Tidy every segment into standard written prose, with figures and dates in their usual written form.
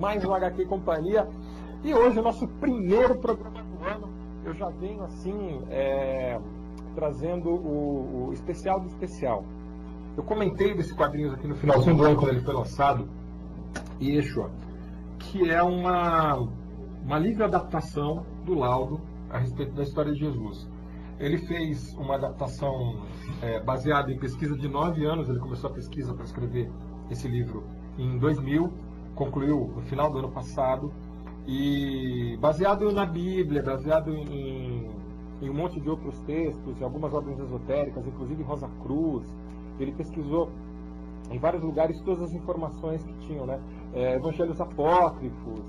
mais um HQ Companhia. E hoje, o nosso primeiro programa do ano, eu já venho assim, trazendo o especial do especial. Eu comentei desse quadrinho aqui no finalzinho do ano, quando ele foi lançado, Yeshua, que é uma livre adaptação do Laudo a respeito da história de Jesus. Ele fez uma adaptação baseada em pesquisa de 9 anos, ele começou a pesquisa para escrever esse livro em 2000, concluiu no final do ano passado, e baseado na Bíblia, baseado em um monte de outros textos, em algumas ordens esotéricas, inclusive Rosa Cruz. Ele pesquisou em vários lugares todas as informações que tinham, né? Evangelhos apócrifos.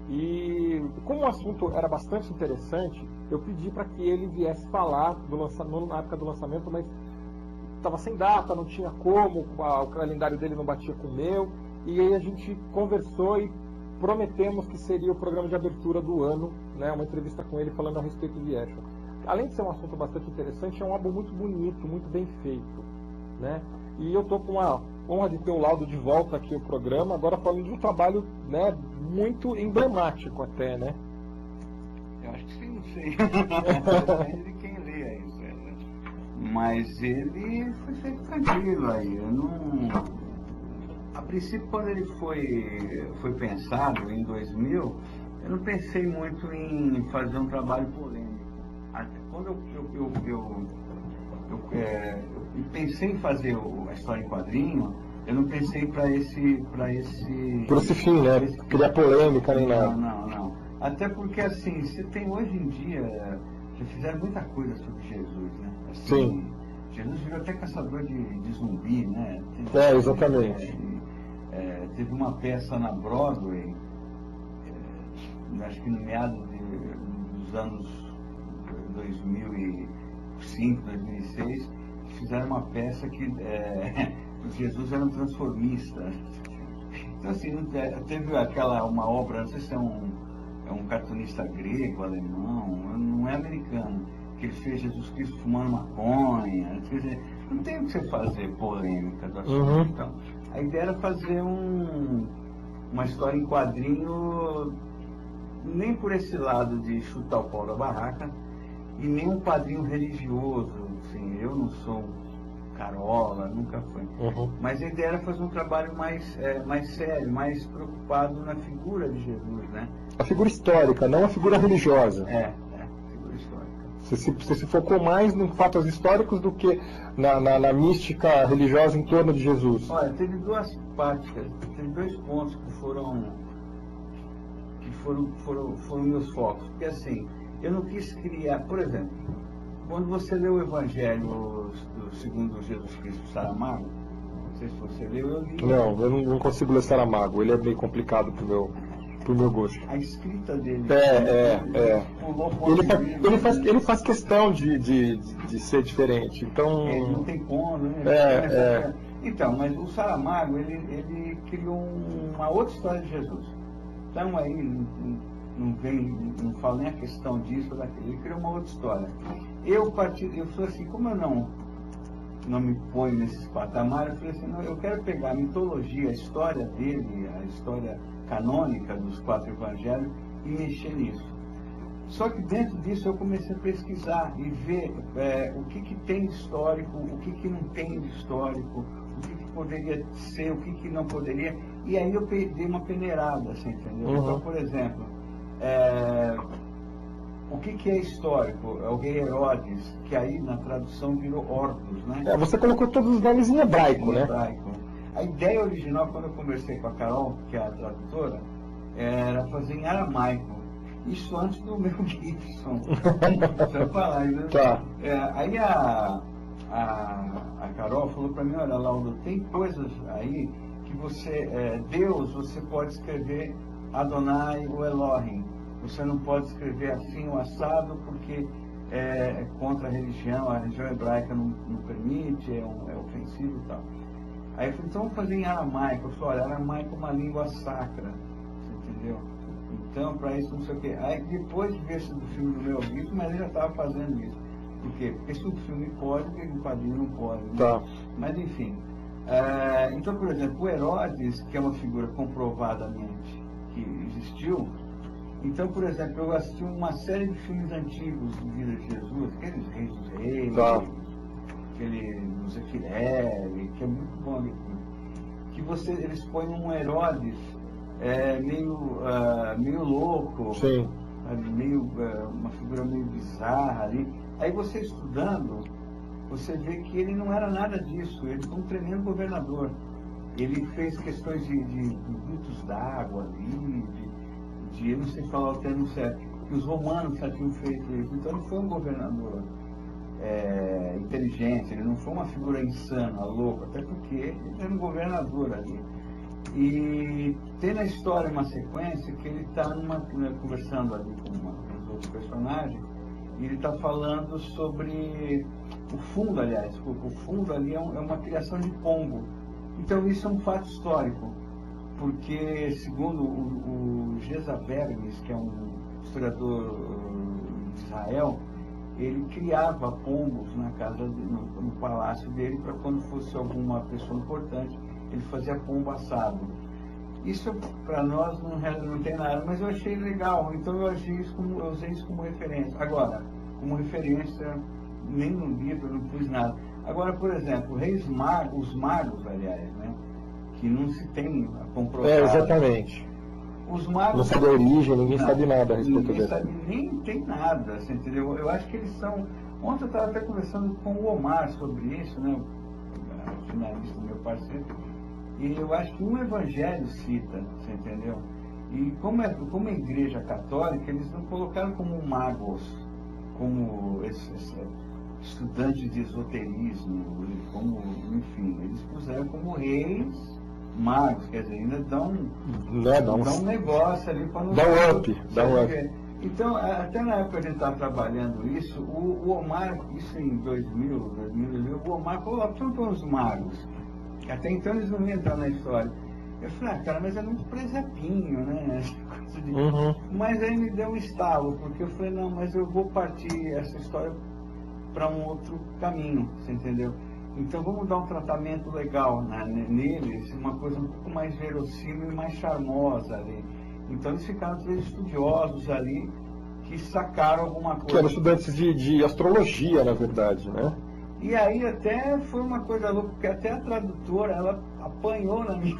E como o assunto era bastante interessante, eu pedi para que ele viesse falar na época do lançamento, mas estava sem data, não tinha como, o calendário dele não batia com o meu, e aí a gente conversou e prometemos que seria o programa de abertura do ano, né, uma entrevista com ele falando a respeito de Yeshua. Além de ser um assunto bastante interessante, é um álbum muito bonito, muito bem feito, né? E eu estou com a honra de ter o Laudo de volta aqui no programa, agora falando de um trabalho, né, muito emblemático até, né? Eu acho que sim, não sei. Depende de quem lê isso, né? Mas ele foi feito tranquilo aí. Eu não... A princípio, quando ele foi pensado em 2000, eu não pensei muito em fazer um trabalho polêmico. Quando eu pensei em fazer a história em quadrinho, eu não pensei para esse fim, né? Criar polêmica nem nada. Não. Até porque, assim, você tem hoje em dia, já fizeram muita coisa sobre Jesus, né? Assim, sim. Jesus virou até caçador de zumbi, né? Exatamente. Teve uma peça na Broadway, acho que no meado dos anos 2005, 2006, fizeram uma peça que Jesus era um transformista. Então, assim, teve uma obra, não sei se é um cartunista grego, alemão, não é americano, que ele fez Jesus Cristo fumando maconha. Quer dizer, não tem o que você fazer polêmica do assunto. Então, a ideia era fazer uma história em quadrinho, nem por esse lado de chutar o pau da barraca, e nem um quadrinho religioso. Assim, eu não sou carola, nunca fui. Mas a ideia era fazer um trabalho mais sério, mais preocupado na figura de Jesus, né? A figura histórica, não a figura religiosa. Figura histórica. Você se focou mais em fatos históricos do que na mística religiosa em torno de Jesus. Olha, teve duas partes, teve 2 pontos que foram meus focos. Porque, assim, eu não quis criar, por exemplo, quando você lê o Evangelho segundo Jesus Cristo Saramago, não sei se você leu, eu li. Não, eu não consigo ler Saramago, ele é meio complicado pro meu gosto. A escrita dele. Ele faz questão de ser diferente, então... não tem como, né? Então, mas o Saramago, ele criou uma outra história de Jesus. Então aí, não falo nem a questão disso ou daquilo, ele criou uma outra história. Eu falei assim, como eu não me ponho nesses patamares, eu falei assim, não, eu quero pegar a mitologia, a história dele, a história canônica dos 4 evangelhos e mexer nisso. Só que dentro disso eu comecei a pesquisar e ver o que tem de histórico, o que não tem de histórico, o que poderia ser, o que não poderia, e aí eu dei uma peneirada, assim, entendeu? Então, por exemplo, o que é histórico? É o rei Herodes, que aí na tradução virou Hortus, né? Você colocou todos os nomes em hebraico, né? A ideia original, quando eu conversei com a Carol, que é a tradutora, era fazer em aramaico. Isso antes do meu Gibson. Você vai falar, né? Tá. Aí a Carol falou para mim, olha, Laudo, tem coisas aí que Deus, você pode escrever Adonai ou Elohim. Você não pode escrever assim o assado porque é contra a religião hebraica não permite, é ofensivo e tal. Aí eu falei, então vamos fazer em aramaico. Eu falei, olha, aramaico é uma língua sacra, você entendeu? Então, para isso não sei o quê. Aí depois de ver esse do filme do Mel Gibson, mas ele já estava fazendo isso. Por quê? Porque se o filme pode, o quadrinho não pode. Né? Tá. Mas enfim. Então, por exemplo, o Herodes, que é uma figura comprovadamente que existiu. Então, por exemplo, eu assisti uma série de filmes antigos de vida de Jesus, aqueles Reis dos Reis, aquele Zefirelli, que é muito bom, que eles põem um Herodes meio louco, sim, uma figura meio bizarra ali. Aí você estudando, você vê que ele não era nada disso, ele foi um tremendo governador. Ele fez questões de dutos d'água ali, eu não sei falar o termo certo, que os romanos já tinham feito isso. Então ele foi um governador inteligente, ele não foi uma figura insana, louca, até porque ele era um governador ali. E tem na história uma sequência que ele está conversando ali com os outros personagens, e ele está falando sobre o fungo, aliás, o fungo ali é uma criação de pombo. Então isso é um fato histórico, porque segundo o Geza Vermes, que é um historiador de Israel, ele criava pombos na casa, no palácio dele, para quando fosse alguma pessoa importante, ele fazia pombo assado. Isso para nós não tem nada, mas eu achei legal, então eu usei isso como referência. Agora, como referência, nem no livro, não pus nada. Agora, por exemplo, os magos, aliás, né, que não se tem comprovado. Exatamente. Os magos, não sabe a origem, ninguém sabe nada a respeito disso. Nem tem nada, assim, entendeu? Eu acho que eles são... Ontem eu estava até conversando com o Omar sobre isso, né, o finalista, meu parceiro, e eu acho que um evangelho cita, você entendeu? E como a igreja católica, eles não colocaram como magos, como estudantes de esoterismo, como, enfim, eles puseram como reis magos, quer dizer, ainda dão um negócio ali para não... Dá um up. Então, até na época que a gente estava trabalhando isso, o Omar, isso em 2000, o Omar falou, são os magos. Até então eles não iam entrar na história. Eu falei, cara, mas é muito presepinho, né? Mas aí me deu um estalo, porque eu falei, não, mas eu vou partir essa história para um outro caminho, você entendeu? Então vamos dar um tratamento legal, né, neles, uma coisa um pouco mais verossímil e mais charmosa ali. Então eles ficaram três estudiosos ali que sacaram alguma coisa. Que eram estudantes de astrologia, na verdade, né? E aí até foi uma coisa louca, porque até a tradutora, ela apanhou na minha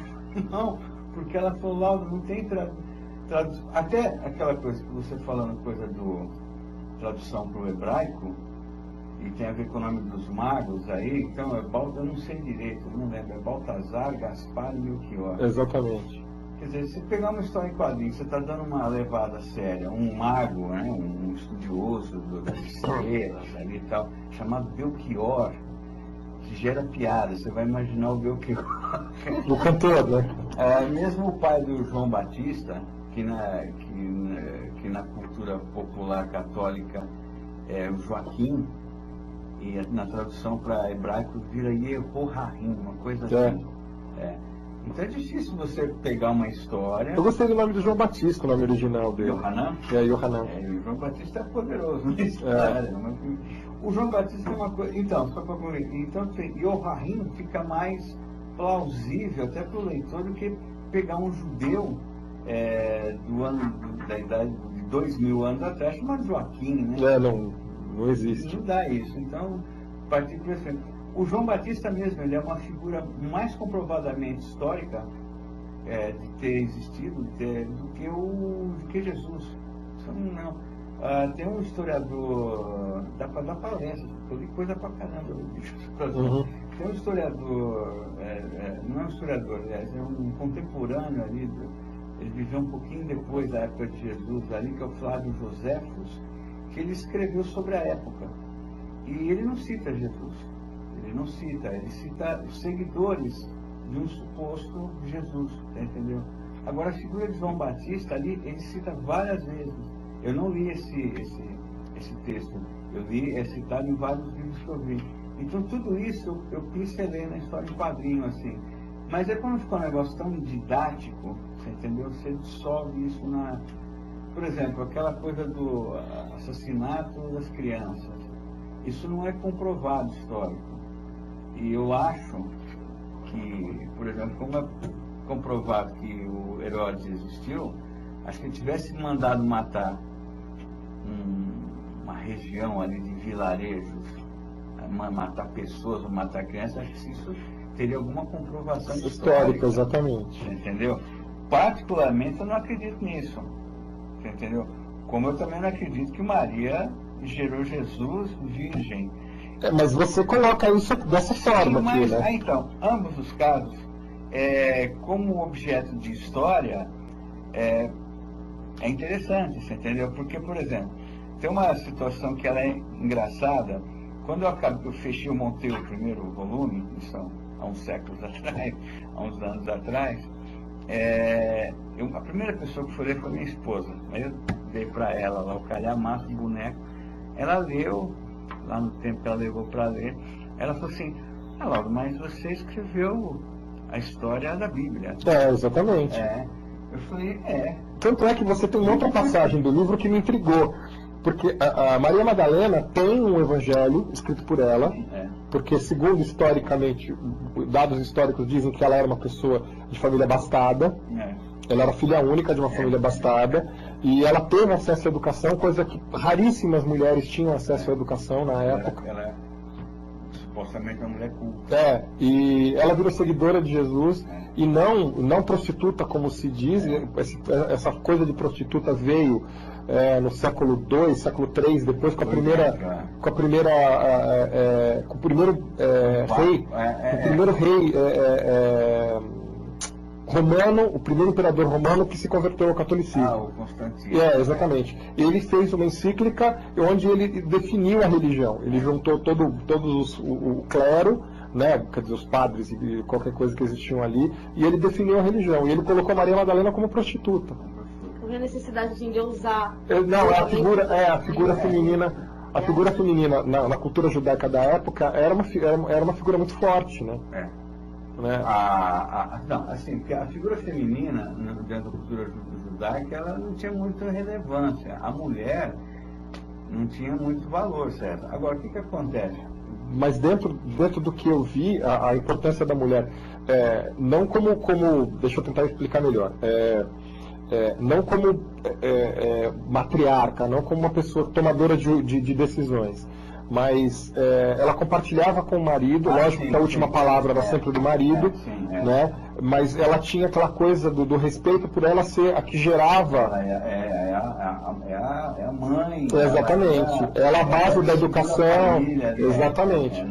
mão, porque ela falou, Lauro, não tem tradução. Até aquela coisa que você falando, coisa do tradução para o hebraico, e tem a ver com o nome dos magos aí, então eu não sei direito, não lembro, é Baltazar, Gaspar e Melchior. Exatamente. Quer dizer, se pegar uma história em quadrinhos, você está dando uma levada séria, um mago, né, um estudioso das estrelas ali e tal, chamado Belchior, que gera piada, você vai imaginar o Belchior. O cantor, né? Mesmo o pai do João Batista, que na cultura popular católica é o Joaquim, e na tradução para hebraico vira Yehoahim, uma coisa assim. Então é difícil você pegar uma história... Eu gostei do nome do João Batista, o nome original dele. Yohanan? Yohanan. O João Batista é poderoso na história. O João Batista é uma coisa... Então, só para concluir. Então, Yohanan fica mais plausível até para o leitor do que pegar um judeu da idade de 2000 anos atrás, chamado Joaquim, né? Não existe. Não dá isso. Então, partir por esse... O João Batista mesmo, ele é uma figura mais comprovadamente histórica de ter existido do que Jesus. Isso não. Tem um historiador, dá para dar palestra, eu li coisa pra caramba. Tem um historiador, não é um historiador, aliás, é um contemporâneo ali, ele viveu um pouquinho depois da época de Jesus ali, que é o Flávio Joséfos, que ele escreveu sobre a época. E ele não cita Jesus. Ele cita os seguidores de um suposto Jesus, entendeu? Agora, a figura de João Batista ali, ele cita várias vezes. Eu não li esse texto, eu li, é citado em vários livros que eu vi. Então, tudo isso eu pincelei na história em quadrinho, assim. Mas é quando ficou um negócio tão didático, você entendeu? Você dissolve isso na... Por exemplo, aquela coisa do assassinato das crianças. Isso não é comprovado histórico. E eu acho que, por exemplo, como é comprovado que o Herodes existiu, Acho que ele tivesse mandado matar uma região ali de vilarejos, matar pessoas ou matar crianças, acho que isso teria alguma comprovação histórica. Exatamente. Entendeu? Particularmente eu não acredito nisso. Entendeu? Como eu também não acredito que Maria gerou Jesus virgem. Mas você coloca isso dessa forma. Sim, mas, aqui, né? Então, ambos os casos, como objeto de história, é interessante, você entendeu? Porque, por exemplo, tem uma situação que ela é engraçada. Quando eu fechei, eu montei o primeiro volume, isso há uns séculos atrás, há uns anos atrás, a primeira pessoa que foi ler foi minha esposa. Aí eu dei para ela lá o calhamaço, o boneco. Ela leu, lá no tempo que ela levou para ler, ela falou assim: Lauro, mas você escreveu a história da Bíblia. Exatamente. Eu falei, Tanto é que você tem uma outra passagem do livro que me intrigou. Porque a Maria Madalena tem um evangelho escrito por ela, porque segundo historicamente, dados históricos dizem que ela era uma pessoa de família abastada, ela era filha única de uma família abastada, e ela teve acesso à educação, coisa que raríssimas mulheres tinham acesso à educação na época. Ela é supostamente uma mulher culta. E ela virou seguidora de Jesus, e não prostituta, como se diz. Essa coisa de prostituta veio no século II, século III, depois com o primeiro rei romano, o primeiro imperador romano que se converteu ao catolicismo. O Constantino. Exatamente. Ele fez uma encíclica onde ele definiu a religião. Ele juntou todos o clero, né, quer dizer, os padres e qualquer coisa que existiam ali, e ele definiu a religião. E ele colocou a Maria Madalena como prostituta. A necessidade de usar. Não, a figura feminina. A figura feminina na cultura judaica da época era uma figura muito forte, né? Não, assim, porque a figura feminina dentro da cultura judaica, ela não tinha muita relevância. A mulher não tinha muito valor, certo? Agora, o que acontece? Mas dentro do que eu vi, a importância da mulher, não como deixa eu tentar explicar melhor, não como matriarca, não como uma pessoa tomadora de decisões, mas ela compartilhava com o marido, lógico que a última palavra era sempre do marido, né? Mas ela tinha aquela coisa do respeito por ela ser a que gerava. Ela é a mãe. Exatamente. Ela é a base da educação. Família, exatamente.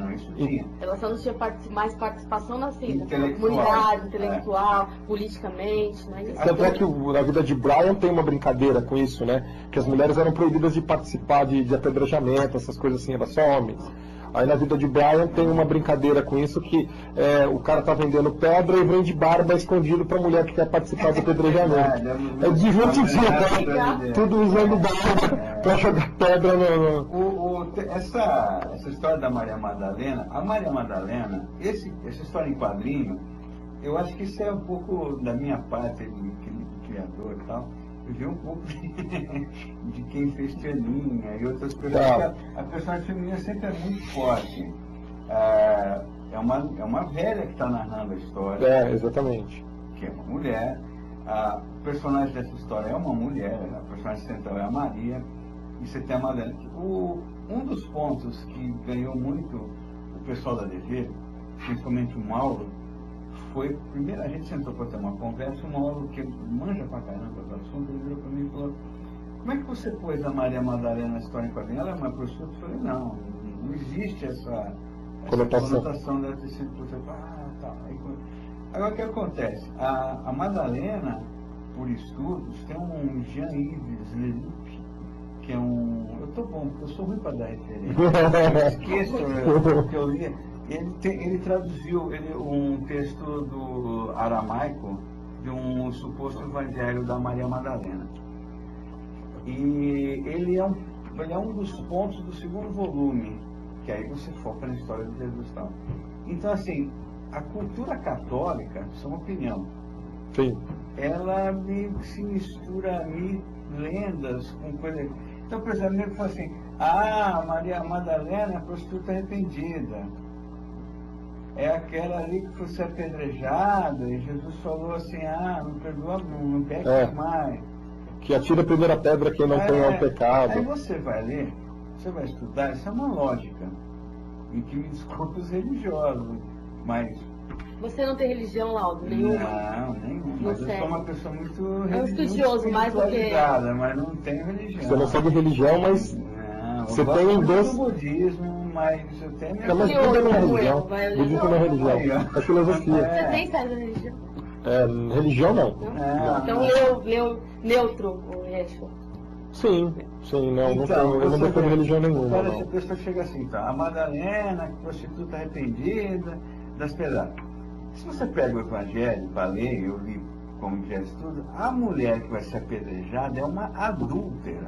Ela só não tinha mais participação na comunidade, intelectual, politicamente, né? Tanto é que na vida de Brian tem uma brincadeira com isso, né? Que as mulheres eram proibidas de participar de apedrejamento, essas coisas assim, eram só homens. Aí na vida de Brian tem uma brincadeira com isso, que o cara tá vendendo pedra e vende barba escondido pra mulher que quer participar do apedrejamento. É divertidinho, né? Tudo usando barba pra jogar pedra no... Essa história da Maria Madalena, a Maria Madalena, essa história em quadrinho, eu acho que isso é um pouco da minha parte de criador e tal. Eu vi um pouco de quem fez Peninha e outras pessoas. A personagem feminina sempre é muito forte. É uma velha que está narrando a história. Exatamente. Que é uma mulher. O personagem dessa história é uma mulher. A personagem central é a Maria. E você tem a Madalena. Um dos pontos que ganhou muito o pessoal da DV, principalmente o Mauro, foi, primeiro a gente sentou para ter uma conversa, o Mauro, que manja pra caramba do assunto, ele virou para mim e falou: como é que você pôs a Maria Madalena na história em quadrinho? Ela é uma prostituta? Eu falei: não existe essa conotação deve ter sido prostituta. Tá. Agora o que acontece? A Madalena, por estudos, tem um Jean-Yves Leduc, que é eu tô bom, porque eu sou ruim para dar referência. Eu esqueço o que eu li. Ele traduziu um texto do aramaico de um suposto evangelho da Maria Madalena. E ele é um dos pontos do segundo volume, que aí você foca na história de Jesus e tal. Então, assim, a cultura católica, isso é uma opinião. Sim. Ela se mistura lendas com coisas. Então, por exemplo, ele fala assim: Maria Madalena é prostituta arrependida. É aquela ali que foi ser apedrejada, e Jesus falou assim: não perdoa, não peca mais. Que atira a primeira pedra quem não tem um pecado. Aí você vai ler, você vai estudar, isso é uma lógica. E que me desculpe os religiosos, mas... Você não tem religião, Laudo? Nenhuma? Não, nenhuma. Mas eu sou uma pessoa muito estudioso, mais do que... mas não tenho religião. Você não segue religião, mas... Não, você tem um doce... do budismo, mas eu tenho minha... Mas tudo não é religião. Budismo não é religião. É filosofia. Você tem certa religião? Religião não. Então leu neutro o resto. Sim, não, então, eu não defendo religião nenhuma. Agora essa pessoa chega assim, tá? A Madalena, prostituta arrependida, das pesadas. Se você pega o Evangelho para ler, eu li como já estudo, a mulher que vai ser apedrejada é uma adúltera.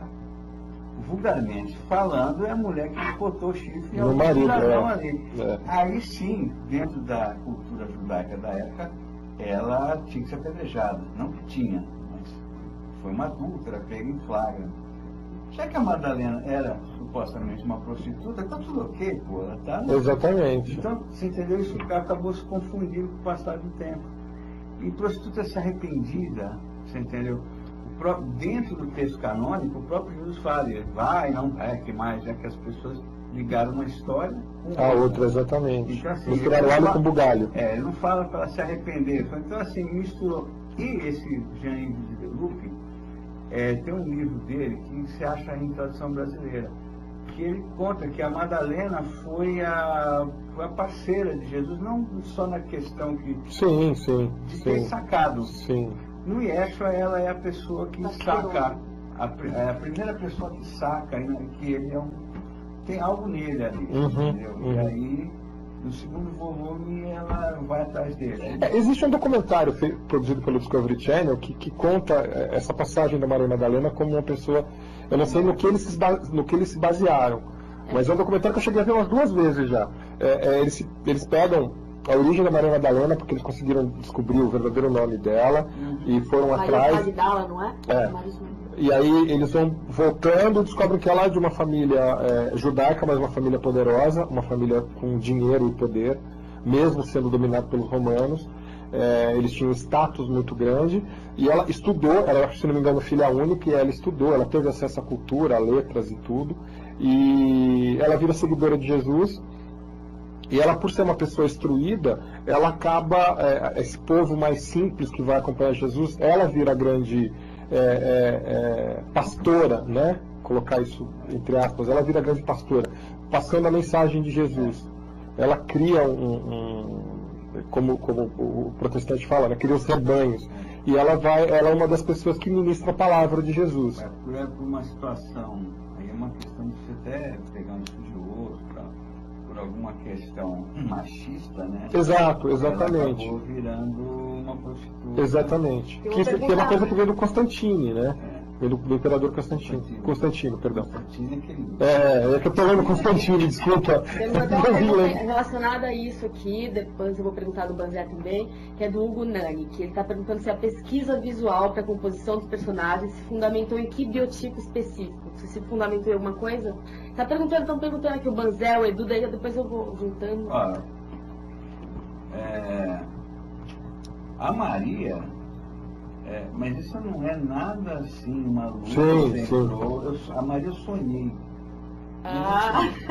Vulgarmente falando, é a mulher que botou o chifre no marido, ali. Aí sim, dentro da cultura judaica da época, ela tinha que ser apedrejada. Não que tinha, mas foi uma adúltera, pega em flagra. Já que a Madalena era supostamente uma prostituta, tá tudo ok, pô. Ela tá... Exatamente. Então, você entendeu? Isso acabou se confundindo com o passar do tempo. E prostituta se arrependida, você entendeu? Dentro do texto canônico, o próprio Jesus fala, vai, não vai, que mais, já que as pessoas ligaram uma história com a outra, exatamente. Então, assim, misturaram alho com bugalho. Ele não fala para se arrepender. Então, assim, misturou. E esse Jean-Yves de Deluc, tem um livro dele que se acha em tradução brasileira, que ele conta que a Madalena foi a parceira de Jesus, não só na questão de ter sacado. Sim. No Yeshua, ela é a pessoa que saca, a primeira pessoa que saca, que ele tem algo nele ali, entendeu? E aí, no segundo volume, ela vai atrás dele. Existe um documentário produzido pelo Discovery Channel que conta essa passagem da Maria Madalena como uma pessoa, eu não sei no que eles se basearam, mas é um documentário que eu cheguei a ver umas 2 vezes já. Eles pegam a origem da Maria Madalena, porque eles conseguiram descobrir o verdadeiro nome dela e foram atrás. Magdala, não é? E aí eles vão voltando, descobrem que ela é de uma família judaica, mas uma família poderosa, uma família com dinheiro e poder, mesmo sendo dominado pelos romanos. Eles tinham um status muito grande, e ela estudou, ela, se não me engano, filha única, e ela estudou, ela teve acesso à cultura, a letras e tudo, e ela vira seguidora de Jesus. E ela, por ser uma pessoa instruída, ela acaba, esse povo mais simples que vai acompanhar Jesus, ela vira a grande pastora, né? Colocar isso entre aspas, ela vira a grande pastora, passando a mensagem de Jesus. Ela cria como o protestante fala, né? Cria os rebanhos. E ela é uma das pessoas que ministra a palavra de Jesus. Por uma situação, aí é uma questão de você até pegar um estudioso, por alguma questão machista, né? Exato, exatamente. Ela acabou virando uma prostituta. Exatamente. Que é uma coisa que veio do Constantine, né? Veio do imperador Constantino, perdão. Constantino é aquele... É que eu tô lendo Constantine, desculpa. Temos até uma pergunta relacionada a isso aqui, depois eu vou perguntar do Banzé também, que é do Hugo Nani, que ele está perguntando se a pesquisa visual para a composição dos personagens se fundamentou em que biotipo específico? Se fundamentou em alguma coisa? Estão perguntando aqui o Banzé, o Edu, daí depois eu vou juntando. A Maria, mas isso não é nada assim, uma luz sim. A Maria eu sonhei.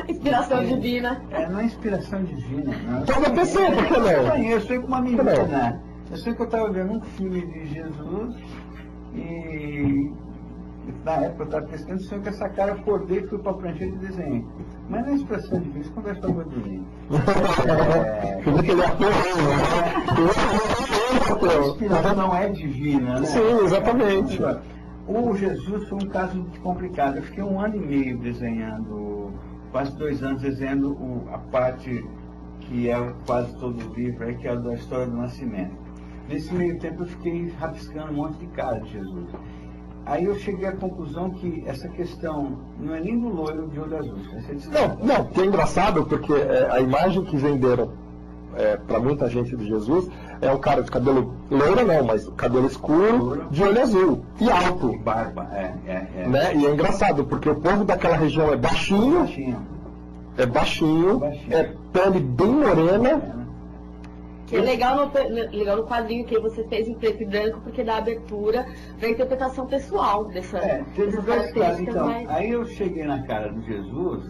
Inspiração divina. Não é inspiração divina, não. Toda pessoa, por que não? Eu sonhei com uma menina. Eu sei que eu estava vendo um filme de Jesus e na época eu estava pesquisando, sonhei com essa cara, acordei e fui para a prancheta de desenho. Mas não é expressão divina, isso conversa com a dormir. A inspiração não é divina, né? Sim, exatamente. O Jesus foi um caso complicado. Eu fiquei 1 ano e meio desenhando, quase 2 anos desenhando a parte que é quase todo o livro, que é a da história do nascimento. Nesse meio tempo eu fiquei rabiscando um monte de cara de Jesus. Aí eu cheguei à conclusão que essa questão não é nem do loiro de olho azul. Não, que é engraçado, porque a imagem que venderam para muita gente de Jesus é um cara de cabelo loiro, não, mas cabelo escuro, de olho azul e alto. Barba, Né? E é engraçado, porque o povo daquela região é baixinho, é pele bem morena, Que é legal no quadrinho que você fez em preto e branco, porque dá abertura para a interpretação pessoal dessa. Teve dois casos. Então, mais... aí eu cheguei na cara do Jesus,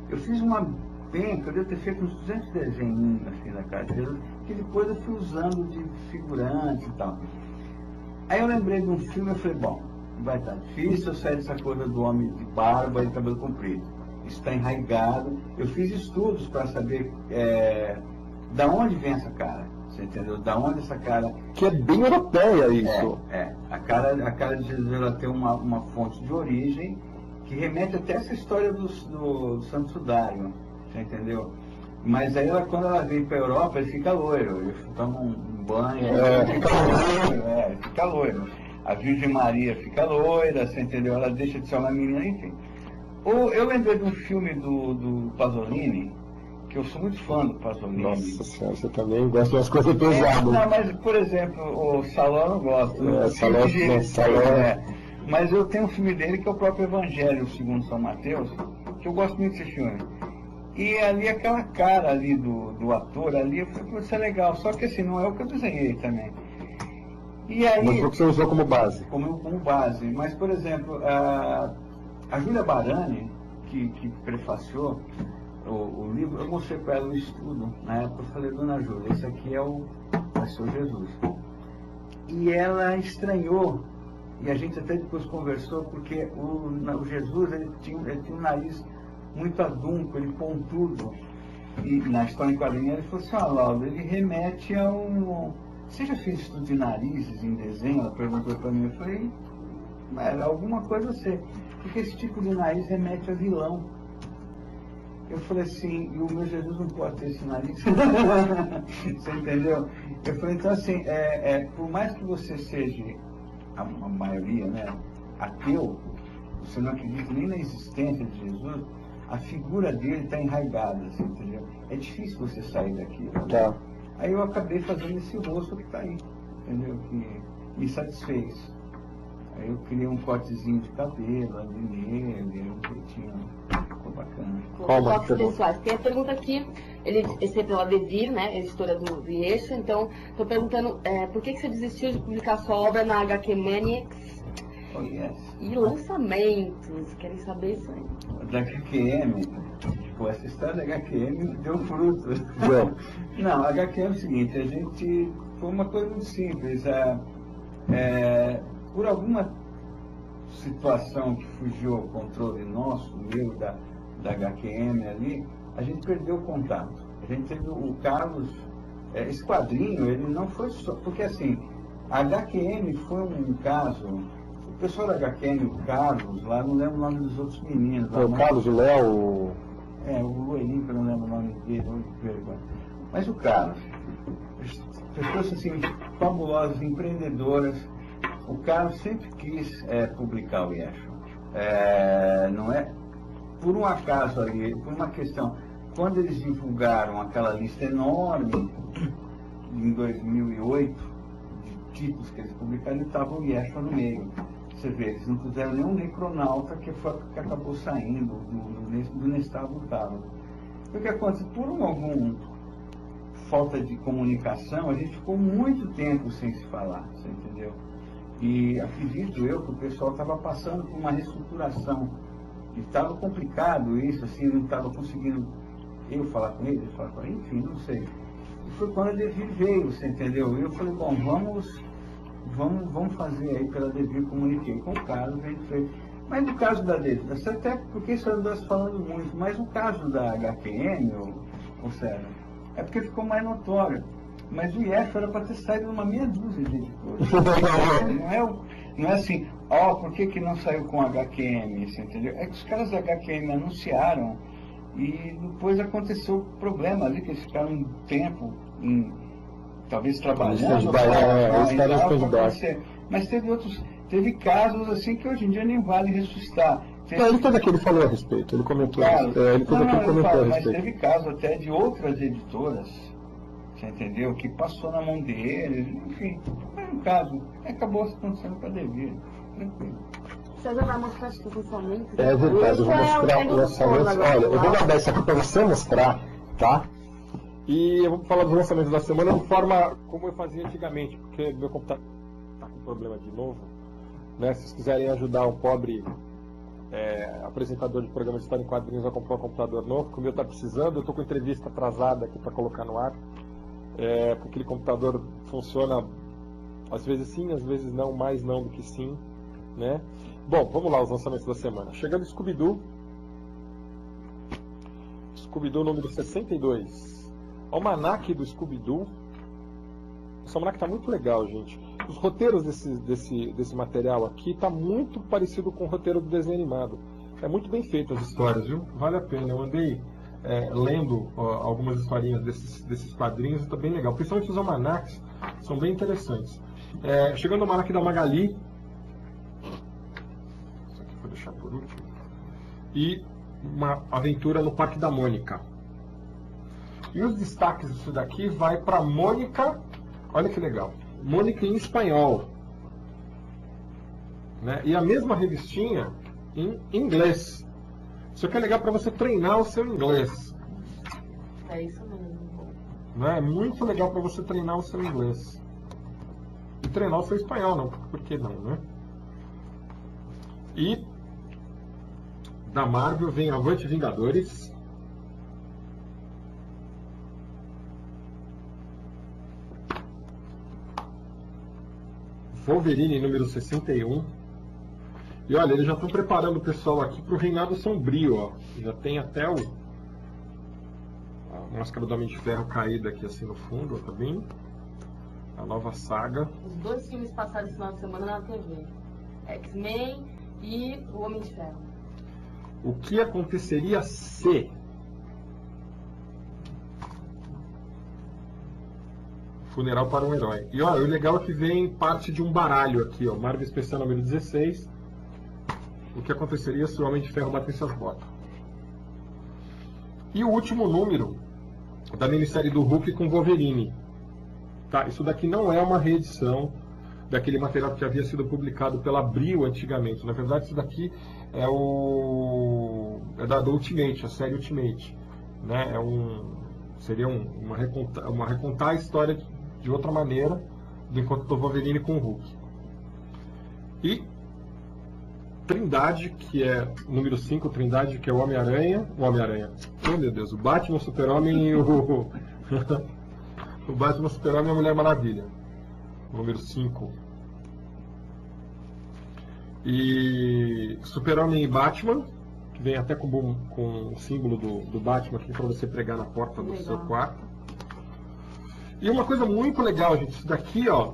eu fiz uma penca, eu devo ter feito uns 200 desenhos assim na cara de Jesus, que depois eu fui usando de figurante e tal. Aí eu lembrei de um filme e falei, bom, vai estar difícil eu sair dessa coisa do homem de barba e cabelo comprido. Isso está enraizado. Eu fiz estudos para saber da onde vem essa cara. Você entendeu? Da onde essa cara... Que é bem europeia isso. A cara de Jesus, ela tem uma fonte de origem que remete até essa história do Santo Sudário. Você entendeu? Mas aí quando ela vem para a Europa, ele fica loiro. Ele toma um banho, fica loiro. A Virgem Maria fica loira, você entendeu? Ela deixa de ser uma menina, enfim. Eu lembrei de um filme do Pasolini, que eu sou muito fã do Pasolini. Nossa senhora, você também gosta de umas coisas pesadas. Não, mas, por exemplo, o Saló eu não gosto. Saló. Mas eu tenho um filme dele que é o próprio Evangelho, segundo São Mateus, que eu gosto muito desse filme. E ali, aquela cara ali do ator ali, eu falei, isso é legal. Só que assim, não é o que eu desenhei também. E aí... Mas o que você usou como base? Como base. Mas, por exemplo, a Júlia Barani, que prefaciou o livro, eu mostrei para ela o estudo. Na época eu falei, dona Júlia, esse aqui vai ser o Jesus. E ela estranhou, e a gente até depois conversou, porque o Jesus ele tinha um nariz muito adunco, ele pontudo. E na história em quadrinhos ele falou assim, Laura, ele remete a um... Você já fez estudo de narizes em desenho? Ela perguntou para mim, eu falei, alguma coisa eu sei. Porque esse tipo de nariz remete a vilão. Eu falei assim, e o meu Jesus não pode ter esse nariz. Você entendeu? Eu falei, então assim, por mais que você seja, a maioria, né, ateu, você não acredita nem na existência de Jesus, a figura dele está enraizada, assim, entendeu? É difícil você sair daqui. Tá. Aí eu acabei fazendo esse rosto que está aí, entendeu? Que me satisfez. Aí eu criei um cortezinho de cabelo ali nele, um jeitinho, ficou bacana. Toques pessoais. Tem a pergunta aqui, esse é pelo Adevir, né, editora do Eixo, então estou perguntando por que você desistiu de publicar sua obra na HQ Maniacs? Oh, yes. E lançamentos, querem saber isso aí? Da HQM, essa história da HQM deu fruto. Não, a HQM é o seguinte, foi uma coisa muito simples. Por alguma situação que fugiu ao controle nosso, meu da HQM ali, a gente perdeu o contato. A gente teve o Carlos, esse quadrinho, ele não foi só, porque assim, a HQM foi um caso, o pessoal da HQM, o Carlos, lá, não lembro o nome dos outros meninos. Lá, o Carlos, o Léo... o Luelinho, que eu não lembro o nome dele, mas o Carlos, pessoas assim, fabulosas, empreendedoras. O Carlos sempre quis publicar o Eixo. Não é? Por um acaso ali, por uma questão, quando eles divulgaram aquela lista enorme, em 2008, de títulos que eles publicaram, estava o Eixo no meio. Você vê, eles não puseram nenhum Necronauta, que acabou saindo do Nestável Tava. O que acontece? Por alguma falta de comunicação, a gente ficou muito tempo sem se falar, você entendeu? E acredito eu que o pessoal estava passando por uma reestruturação. E estava complicado isso, assim, não estava conseguindo eu falar com ele, enfim, não sei. E foi quando a Devir veio, você entendeu? E eu falei, bom, vamos fazer aí pela Devir, comuniquei com o Carlos, a gente fez. Mas no caso da Devir, até porque isso andou se falando muito, mas no caso da HQM, ou Sérgio, é porque ficou mais notório. Mas o Eixo era para ter saído numa meia dúzia de editores. Não é assim, por que não saiu com HQM, você entendeu? É que os caras da HQM anunciaram e depois aconteceu o problema ali, que eles ficaram um tempo, talvez trabalhando. Mas teve casos assim que hoje em dia nem vale ressuscitar. Ele teve aquele que falou a respeito, ele comentou. Mas teve caso até de outras editoras, você entendeu? Que passou na mão deles, enfim, foi um caso. Acabou se acontecendo com a Devir, tranquilo. Você já vai mostrar os lançamentos? É verdade, eu vou mostrar o lançamento. Olha, eu vou guardar isso aqui para você mostrar, tá? E eu vou falar dos lançamentos da semana de forma como eu fazia antigamente, porque meu computador está com problema de novo. Né? Se vocês quiserem ajudar um pobre apresentador de programa de história em quadrinhos a comprar um computador novo, que o meu está precisando, eu estou com entrevista atrasada aqui para colocar no ar, porque aquele computador funciona às vezes sim, às vezes não, mais não do que sim. Né? Bom, vamos lá, os lançamentos da semana. Chegando Scooby-Doo. Scooby-Doo número 62. Almanac do Scooby-Doo. Esse almanac está muito legal, gente. Os roteiros desse material aqui tá muito parecido com o roteiro do desenho animado. É muito bem feito as histórias, viu? Vale a pena. Eu andei lendo algumas historinhas desses quadrinhos, tá bem legal. Principalmente os almanacs são bem interessantes. Chegando ao almanac da Magali. Isso aqui vou deixar por último. E uma aventura no Parque da Mônica. E os destaques disso daqui vai para Mônica. Olha que legal. Mônica em espanhol. Né? E a mesma revistinha em inglês. Isso aqui é legal para você treinar o seu inglês. É isso mesmo. Né? É muito legal para você treinar o seu inglês. E treinar o seu espanhol, não? Por que não, né? E da Marvel vem Avante Vingadores. Wolverine número 61. E olha, eles já estão preparando o pessoal aqui para o Reinado Sombrio, ó. Já tem até a máscara do Homem de Ferro caída aqui assim no fundo, ó, tá bem? A nova saga. Os dois filmes passaram esse final de semana na TV. X-Men e o Homem de Ferro. O que aconteceria se... Funeral para um Herói. E olha, o legal é que vem parte de um baralho aqui, ó. Marvel Especial número 16. O que aconteceria se o Homem de Ferro batesse as botas. E o último número da minissérie do Hulk com Wolverine. Tá, isso daqui não é uma reedição daquele material que havia sido publicado pela Abril antigamente. Na verdade, isso daqui é da Ultimate, a série Ultimate. Né? Seria uma recontar a história de outra maneira do encontro do Wolverine com o Hulk. E Trindade, que é o número 5, Trindade, que é o Homem-Aranha. Oh, meu Deus, o Batman, o Super-Homem e o Batman, o Super-Homem e a Mulher Maravilha. Número 5. E Super-Homem e Batman, que vem até com o símbolo do Batman aqui para você pregar na porta do seu quarto. E uma coisa muito legal, gente, isso daqui, ó,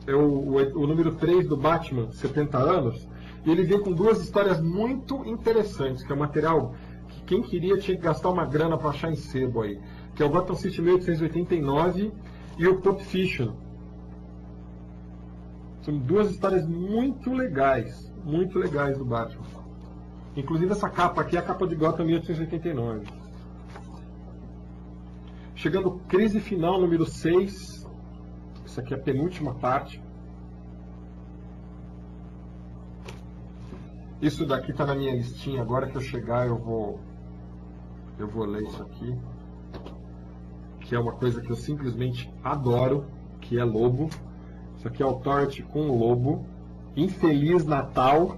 é o número 3 do Batman, 70 anos, e ele vem com duas histórias muito interessantes, que é um material que quem queria tinha que gastar uma grana para achar em sebo aí, que é o Gotham City 1889 e o Pulp Fiction. São duas histórias muito legais do Batman. Inclusive essa capa aqui é a capa de Gotham 1889. Chegando Crise Final número 6. Isso aqui é a penúltima parte. Isso daqui está na minha listinha. Agora que eu chegar eu vou ler isso aqui. Que é uma coisa que eu simplesmente adoro, que é Lobo. Isso aqui é Authority com Lobo. Infeliz Natal.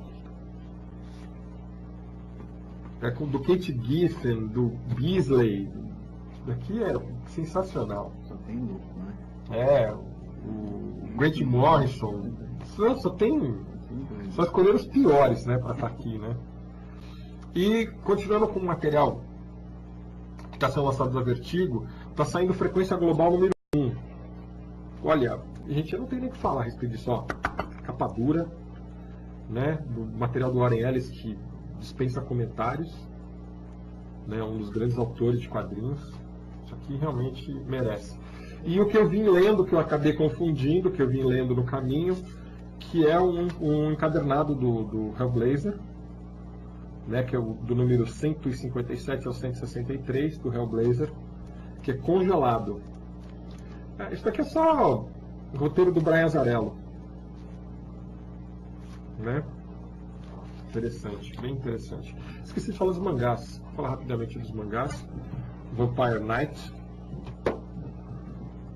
É do Kate Giffen, do Beasley. Isso daqui é sensacional. Só tem louco, né? O Grant Morrison. Só escolheram os piores, né, para estar aqui, né? E continuando com o material que está sendo lançado da Vertigo, está saindo Frequência Global número 1. Olha, gente, eu não tenho nem o que falar a respeito disso, ó. Capa dura, né? Do material do Warren Ellis, que dispensa comentários, né? Um dos grandes autores de quadrinhos. Isso aqui realmente merece. E o que eu vim lendo, que eu acabei confundindo, que eu vim lendo no caminho, que é um encadernado do Hellblazer, né? Que é do número 157 ao 163 do Hellblazer, que é congelado. Isso aqui é só o roteiro do Brian Azzarello, né? Interessante, bem interessante. Esqueci de falar dos mangás. Vou falar rapidamente dos mangás. Vampire Knight.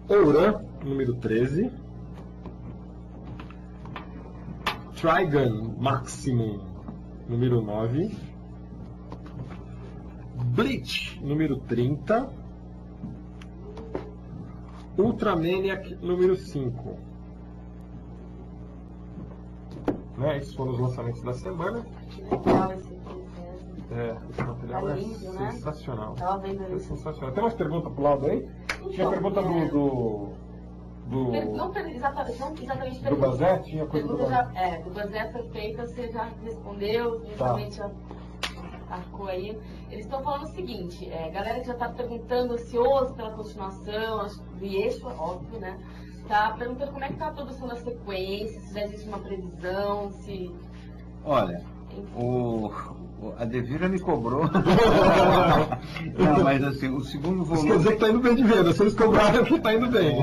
Ouran, número 13. Trigun Maximum, número 9. Bleach, número 30. Ultramaniac, número 5. Né? Esses foram os lançamentos da semana. Que legal esse aqui. Esse material é lindo, né? sensacional. Tava vendo É isso. sensacional. Tem umas perguntas pro lado aí? Tinha pergunta do Não exatamente do Banzé? Tinha coisa do pergunta Banzé. do Banzé foi feita, você já respondeu, justamente já arcou aí. Eles estão falando o seguinte, galera que já está perguntando, ansioso pela continuação, do eixo, óbvio, né? Tá perguntando como é que tá a produção da sequência, se já existe uma previsão, se... Olha, a Devira me cobrou. Não, mas assim, o segundo volume... Isso quer dizer que está indo bem de venda, se eles cobraram que está indo bem.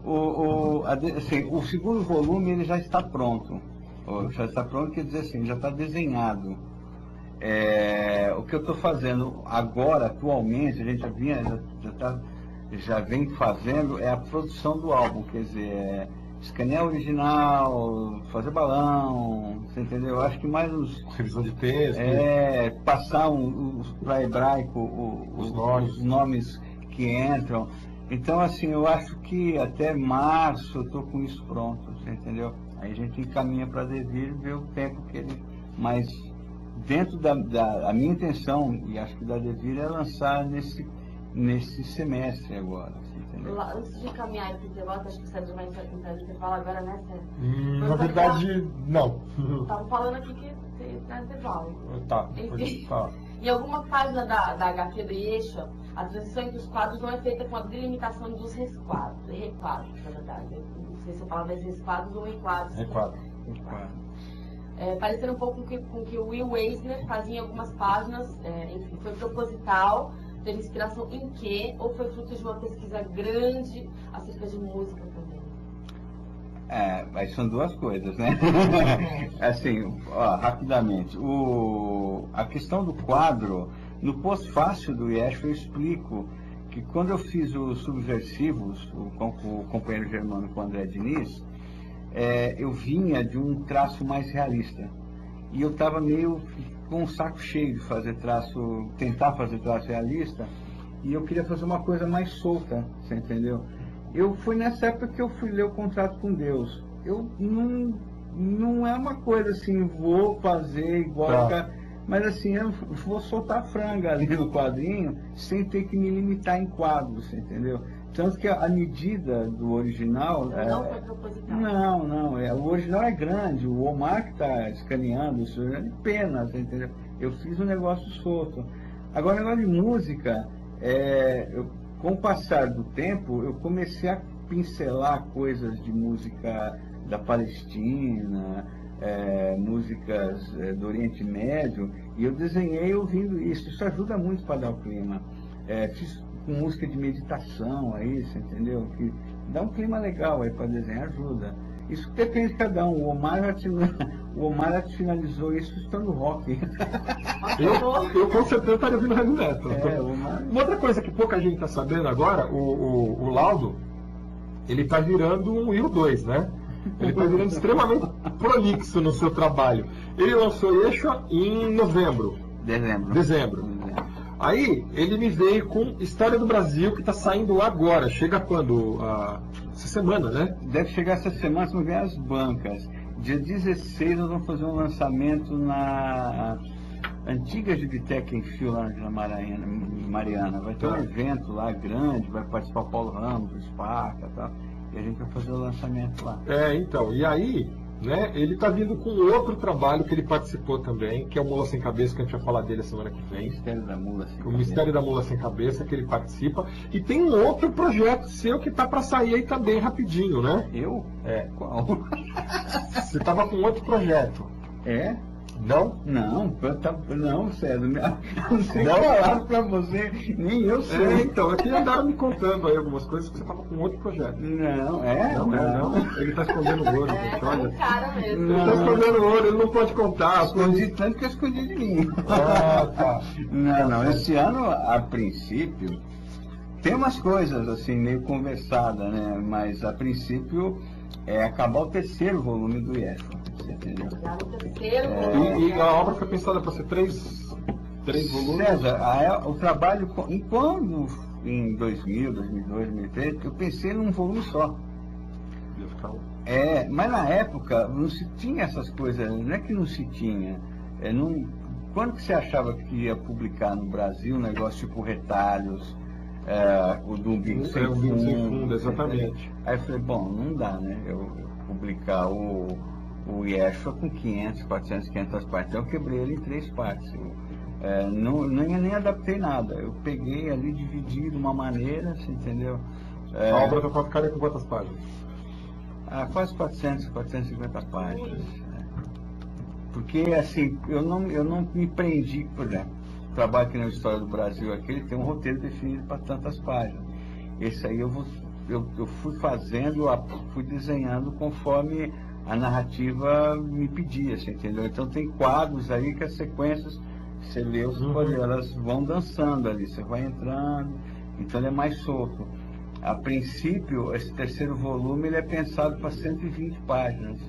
O segundo volume ele já está pronto. Já está pronto, quer dizer assim, já está desenhado. O que eu estou fazendo agora, atualmente, a gente já vem fazendo a produção do álbum, quer dizer, escanear o original, fazer balão, você entendeu? Eu acho que mais revisão de texto. Passar para hebraico os nomes que entram. Então, assim, eu acho que até março eu estou com isso pronto, você entendeu? Aí a gente encaminha para Devir e vê o tempo que ele... Mas dentro a minha intenção, e acho que da Devir, é lançar nesse semestre agora, entendeu? Antes de caminhar para o intervalo, acho que o Sérgio vai entrar no intervalo agora, né, Sérgio? Na verdade, não. Estavam falando aqui que está no intervalo. Tá. Enfim, Tá. em alguma página da HQ do Yeshua, a transição entre os quadros não é feita com a delimitação dos requadros, na verdade. Não sei se eu falo mais resquadros ou enquadros. Requadro. Parecendo um pouco com que o Will Eisner fazia em algumas páginas, enfim, foi proposital, teve inspiração em quê? Ou foi fruto de uma pesquisa grande acerca de música também? Mas são duas coisas, né? Assim, rapidamente. A questão do quadro, no pós-fácil do Yeshua eu explico que quando eu fiz os Subversivos, o companheiro germano com o André Diniz, eu vinha de um traço mais realista. E eu estava meio com um saco cheio de tentar fazer traço realista, e eu queria fazer uma coisa mais solta, você entendeu? Foi nessa época que eu fui ler o Contrato com Deus. Eu não é uma coisa assim, vou fazer igual, mas assim, eu vou soltar franga ali no quadrinho, sem ter que me limitar em quadros, você entendeu? Tanto que a medida do original... Não foi proposital. Não. O original é grande, o Omar que está escaneando, isso é de pena, você entendeu? Eu fiz um negócio solto. Agora, o negócio de música, com o passar do tempo, eu comecei a pincelar coisas de música da Palestina, músicas do Oriente Médio, e eu desenhei ouvindo isso. Isso ajuda muito para dar o clima. Fiz com música de meditação aí, você entendeu? Que dá um clima legal aí para desenhar, ajuda. Isso depende de cada um. O Omar finalizou isso estando rock. Eu com certeza estaria ouvindo heavy metal. Uma outra coisa que pouca gente está sabendo agora, o Laudo, ele está virando um Will 2, né? Ele está virando extremamente prolixo no seu trabalho. Ele lançou Yeshua em dezembro. Aí ele me veio com História do Brasil, que está saindo agora. Chega quando? Essa semana, né? Deve chegar essa semana, se não vier as bancas. Dia 16 nós vamos fazer um lançamento na antiga Gibiteca em Fio, lá na Mariana. Vai ter um evento lá grande, vai participar o Paulo Ramos, o Sparca e tal. E a gente vai fazer o lançamento lá. Então, e aí, né, ele está vindo com outro trabalho que ele participou também, que é o Mula Sem Cabeça, que a gente vai falar dele a semana que vem. Mistério da Mula Sem Cabeça. O Mistério da Mula Sem Cabeça, que ele participa. E tem um outro projeto seu que tá para sair aí também rapidinho, né? Eu? Qual? Você tava com outro projeto. Não? Não, César. Não sei falar pra você, nem eu sei. Então, aqui andaram me contando aí algumas coisas que você tava com outro projeto. Não. Ele tá escondendo o ouro, gente, olha. Cara mesmo. Ele tá escondendo o ouro, ele não pode contar. Escondi tanto que eu escondi de mim. Tá. Não. Esse ano, a princípio, Tem umas coisas assim meio conversadas, né? Mas a princípio é acabar o terceiro volume do Yeshua, você entendeu? Já no terceiro volume. E a obra foi pensada para ser três volumes? César, o trabalho, quando em 2000, 2002, 2003, eu pensei num volume só. Ia ficar Mas na época não se tinha essas coisas, não é que não se tinha. Quando que você achava que ia publicar no Brasil um negócio tipo Retalhos, o do Umbigo Sem Fundo, exatamente. Aí eu falei, bom, não dá, né? Eu publicar o Yeshua com 500, 400, 500 partes. Então eu quebrei ele em 3 partes. Nem adaptei nada. Eu peguei ali, dividi de uma maneira, você entendeu? A obra da Papicaria com quantas páginas? Quase 400, 450 páginas. Porque, assim, eu não me prendi, por exemplo, o trabalho que na História do Brasil aqui, ele tem um roteiro definido para tantas páginas. Esse aí eu fui fazendo, fui desenhando conforme a narrativa me pedia, você entendeu? Então tem quadros aí que as sequências, você lê, elas vão dançando ali, você vai entrando, então ele é mais solto. A princípio, esse terceiro volume ele é pensado para 120 páginas.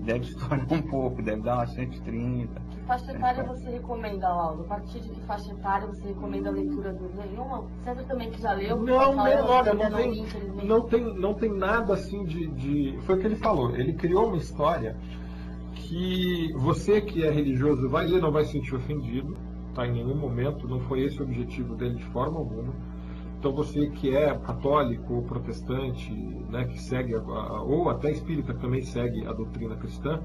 Deve estourar um pouco, deve dar umas 130. Que faixa etária você recomenda, Lauro? A partir de que faixa etária você recomenda a leitura do nenhuma? César também que já leu? Não tem nada assim de... Foi o que ele falou. Ele criou uma história que você que é religioso vai ler, não vai se sentir ofendido, tá? Em nenhum momento, não foi esse o objetivo dele de forma alguma. Então você que é católico ou protestante, né, que segue, ou até espírita que também segue a doutrina cristã,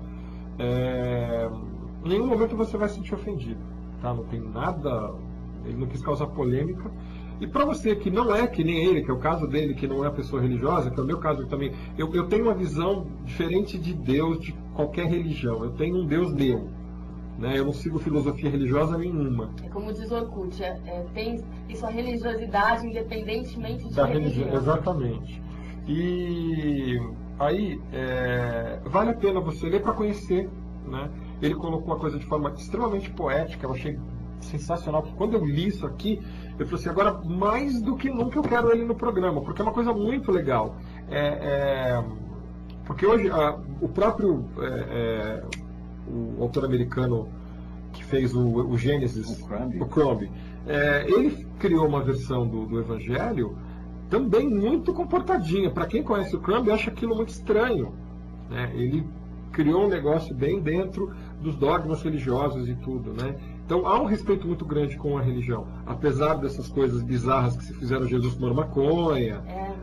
em nenhum momento você vai se sentir ofendido. Tá? Não tem nada, ele não quis causar polêmica. E para você que não é que nem ele, que é o caso dele, que não é pessoa religiosa, que é o meu caso também, eu tenho uma visão diferente de Deus, de qualquer religião. Eu tenho um Deus meu. Né? Eu não sigo filosofia religiosa nenhuma. É como diz o Orkut, tem isso, a religiosidade independentemente da religião. Exatamente. E aí vale a pena você ler para conhecer. Né? Ele colocou a coisa de forma extremamente poética, eu achei sensacional. Quando eu li isso aqui, eu falei assim, agora mais do que nunca eu quero ele no programa, porque é uma coisa muito legal. Porque hoje o próprio... o autor americano que fez o Gênesis, o Crombie, ele criou uma versão do Evangelho também muito comportadinha. Para quem conhece o Crombie, acha aquilo muito estranho. Né? Ele criou um negócio bem dentro dos dogmas religiosos e tudo. Né? Então há um respeito muito grande com a religião, apesar dessas coisas bizarras que se fizeram Jesus tomando maconha,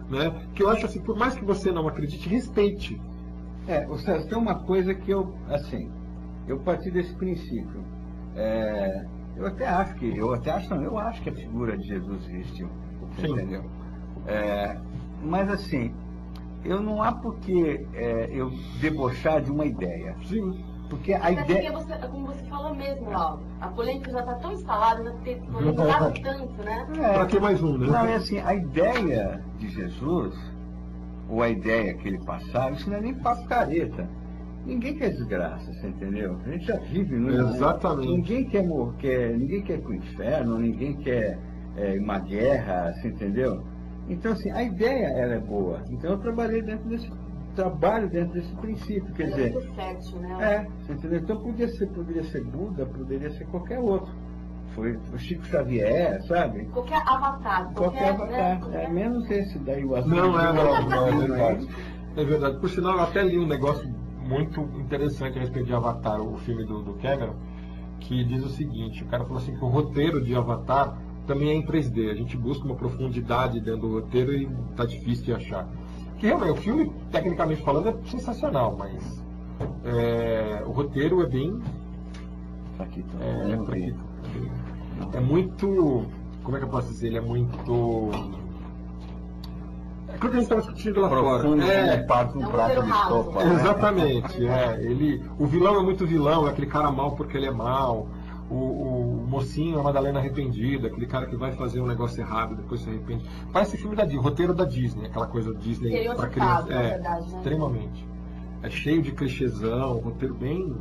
né? Que eu acho assim, por mais que você não acredite, respeite. César, tem uma coisa que eu parti desse princípio. Eu acho que a figura de Jesus existiu. Entendeu? Mas assim, eu não há por que eu debochar de uma ideia. Sim. Porque a ideia... como você falou mesmo, Lauro, a polêmica já está tão instalada, já tem polemizado tanto, né? Para que mais um, né? Não, assim, a ideia de Jesus, ou a ideia que ele passava, isso não é nem papo careta. Ninguém quer desgraça, você entendeu? A gente já vive, não é? Exatamente. Ninguém quer morrer, ninguém quer ir pro inferno, ninguém quer uma guerra, você entendeu? Então, assim, a ideia, ela é boa. Então, eu trabalhei dentro desse princípio, quer dizer... Fértil, né? Você entendeu? Então, poderia ser Buda, poderia ser qualquer outro. Foi o Chico Xavier, sabe? Qualquer avatar. Qualquer avatar. Menos esse daí, o azul. Não, é verdade. É verdade. Por sinal, eu até li um negócio muito interessante a respeito de Avatar, o filme do Cameron, que diz o seguinte, o cara falou assim que o roteiro de Avatar também é em 3D, a gente busca uma profundidade dentro do roteiro e tá difícil de achar. Que realmente, o filme, tecnicamente falando, é sensacional, mas o roteiro é bem... Fraquito. É muito... Como é que eu posso dizer? Ele é muito... É aquilo que a gente estava discutindo lá fora. Parte um prato de estopa. Exatamente. O vilão é muito vilão, é aquele cara mal porque ele é mal. O mocinho é uma Madalena arrependida, aquele cara que vai fazer um negócio errado, depois se arrepende. Parece filme da Disney, roteiro da Disney, aquela coisa Disney para criança. Verdade, né? Extremamente. É cheio de clichêzão, roteiro bem...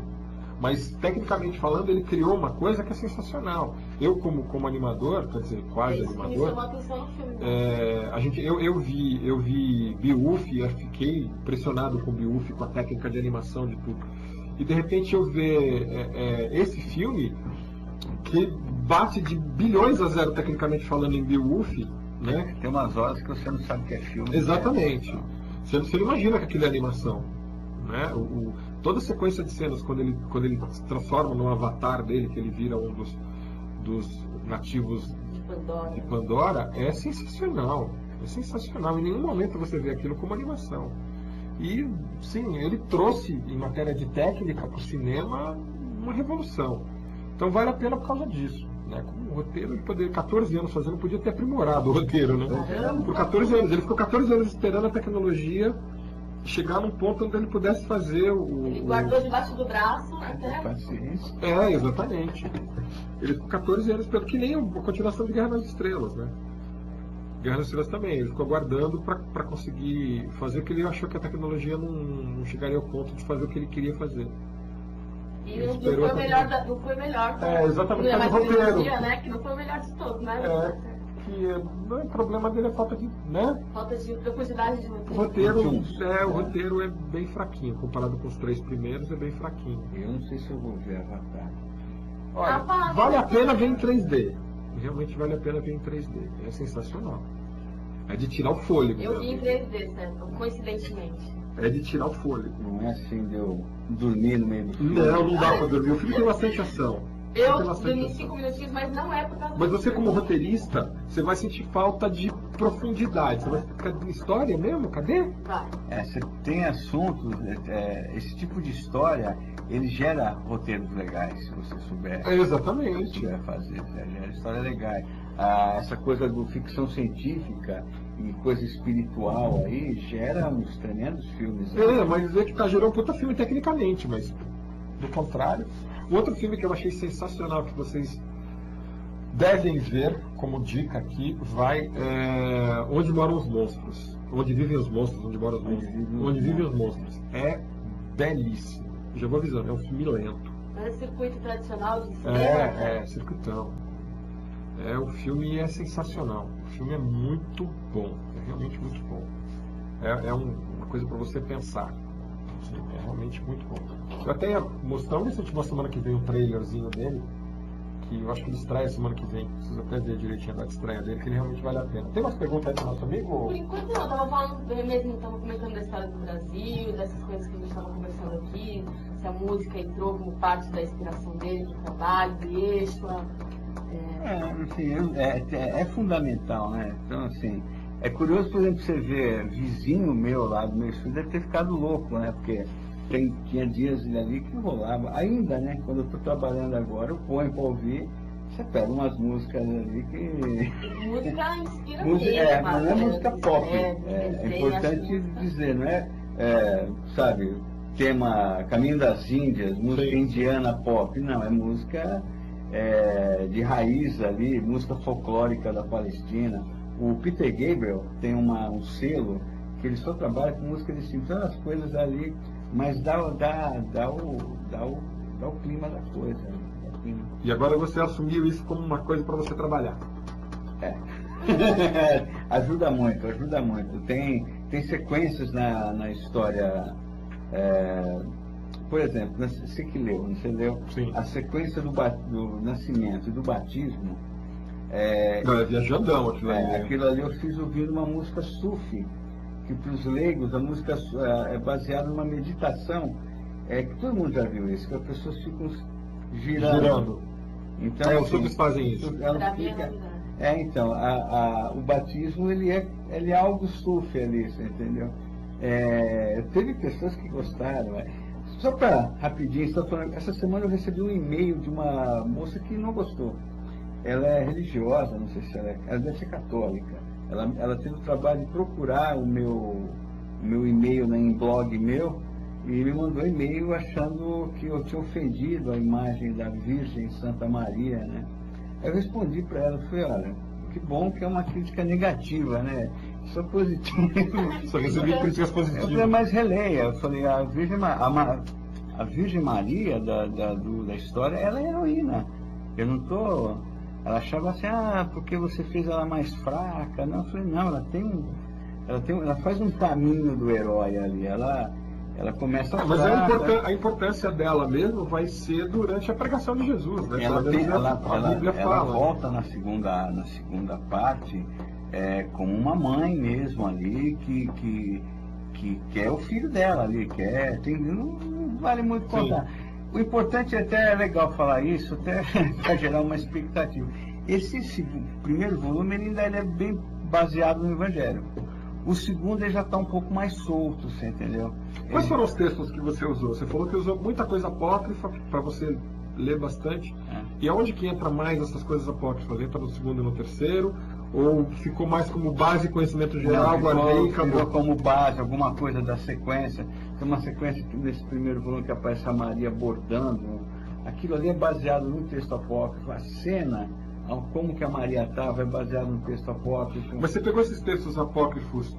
Mas, tecnicamente falando, ele criou uma coisa que é sensacional. Eu, como animador, quer dizer, quase animador, Eu vi Beowulf e eu fiquei impressionado com Beowulf, com a técnica de animação, de tudo. E de repente eu ver esse filme que bate de bilhões a zero, tecnicamente falando, em Beowulf, né? Tem umas horas que você não sabe que é filme. Exatamente. Você não imagina que aquilo é animação, né? Toda a sequência de cenas, quando ele se transforma no avatar dele, que ele vira um dos nativos de Pandora, é sensacional. É sensacional. Em nenhum momento você vê aquilo como animação. E, sim, ele trouxe, em matéria de técnica, para o cinema, uma revolução. Então vale a pena por causa disso. Né? Com o roteiro, ele poderia, 14 anos fazendo, podia ter aprimorado o roteiro. Né? Por 14 anos. Ele ficou 14 anos esperando a tecnologia chegar num ponto onde ele pudesse fazer Ele guardou debaixo do braço até... Paciência. Exatamente. Ele ficou 14 anos esperando, que nem a continuação de Guerra nas Estrelas, né? Guerra nas Estrelas também. Ele ficou aguardando para conseguir fazer o que ele achou que a tecnologia não chegaria ao ponto de fazer o que ele queria fazer. E não foi melhor. Exatamente. Não é mais roteiro. Né? Que não foi o melhor de todos, né? O problema dele é falta de, né? Falta de profundidade de O roteiro é bem fraquinho, comparado com os 3 primeiros, é bem fraquinho. Eu não sei se eu vou ver Avatar. Olha, vale a pena ver em 3D. Realmente vale a pena ver em 3D. É sensacional. É de tirar o fôlego. Eu vi em 3D, certo? Coincidentemente. É de tirar o fôlego. Não é assim de eu dormir no meio do filme. Não dá pra dormir. O filme tem bastante ação. Eu dormi 5 minutinhos, mas não é por causa Mas você, como roteirista, você vai sentir falta de profundidade. Você vai ficar história mesmo? Cadê? Vai. Você tem assuntos, esse tipo de história, ele gera roteiros legais, se você souber. Exatamente. Souber fazer, gera histórias legais. Essa coisa do ficção científica e coisa espiritual aí gera uns tremendos filmes. Mas é que gerou um puta filme tecnicamente, mas do contrário. O outro filme que eu achei sensacional, que vocês devem ver, como dica aqui, Onde Moram os Monstros. Onde Vivem os Monstros, Onde Moram os Monstros. Onde Vivem os Monstros. É belíssimo. Já vou avisando, é um filme lento. É circuito tradicional de cinema. Circuitão. O filme é sensacional. O filme é muito bom. É realmente muito bom. Uma coisa para você pensar. É realmente muito bom. Eu até ia mostrar, vamos ver se a gente mostra semana que vem um trailerzinho dele, que eu acho que ele estreia semana que vem. Preciso até ver direitinho da estreia dele, que ele realmente vale a pena. Tem umas perguntas aí do nosso amigo? Por enquanto não, eu tava falando mesmo, tava comentando da história do Brasil, dessas coisas que a gente estava conversando aqui, se a música entrou como parte da inspiração dele, do trabalho, do Yeshua. É fundamental, né? Então, assim, é curioso, por exemplo, você ver vizinho meu lá do meu estúdio deve ter ficado louco, né? Porque tinha dias ali que rolava. Ainda, né? Quando eu estou trabalhando agora, eu ponho para ouvir, você pega umas músicas ali que... Música inspira mas não é música pop. É importante dizer, não sabe, tema Caminho das Índias, música indiana pop. Não, é música de raiz ali, música folclórica da Palestina. O Peter Gabriel tem um selo que ele só trabalha com música de cima, as coisas ali, mas dá o clima da coisa. E agora você assumiu isso como uma coisa para você trabalhar. Ajuda muito. Tem sequências na história. Por exemplo, você que leu, você leu? Sim. A sequência do nascimento e do batismo. É viajandão aquilo ali. Aquilo ali eu fiz ouvindo uma música sufi, que para os leigos a música é baseada numa meditação, que todo mundo já viu isso, que as pessoas ficam girando. Então, os sufis fazem isso. Então, o batismo ele é algo sufi ali, você entendeu? Teve pessoas que gostaram. Só para rapidinho, essa semana eu recebi um e-mail de uma moça que não gostou. Ela é religiosa, não sei se ela deve ser católica. Ela teve o trabalho de procurar o meu e-mail em blog meu e me mandou e-mail achando que eu tinha ofendido a imagem da Virgem Santa Maria, né? Eu respondi para ela, falei, olha, que bom que é uma crítica negativa, né? Só positivo. Só recebi críticas positivas. Eu falei, mas releia. Eu falei, a Virgem Maria da história, ela é heroína. Eu não estou Ela achava assim, porque você fez ela mais fraca. Não, eu falei, não, ela faz um caminho do herói ali, ela começa Mas fraca. a importância dela mesmo vai ser durante a pregação de Jesus, né? Ela fala. volta na segunda parte como uma mãe mesmo ali, que é o filho dela ali, não vale muito contar. Sim. O importante, até é legal falar isso, até para gerar uma expectativa. Esse primeiro volume ele é bem baseado no Evangelho. O segundo ele já está um pouco mais solto, você entendeu? Quais foram os textos que você usou? Você falou que usou muita coisa apócrifa para você ler bastante. E aonde que entra mais essas coisas apócrifas? Entra no segundo e no terceiro? Ou ficou mais como base conhecimento geral? Ficou como base, alguma coisa da sequência. Tem uma sequência que nesse primeiro volume que aparece a Maria bordando. Aquilo ali é baseado no texto apócrifo. A cena, como que a Maria estava, é baseado no texto apócrifo. Mas você pegou esses textos apócrifos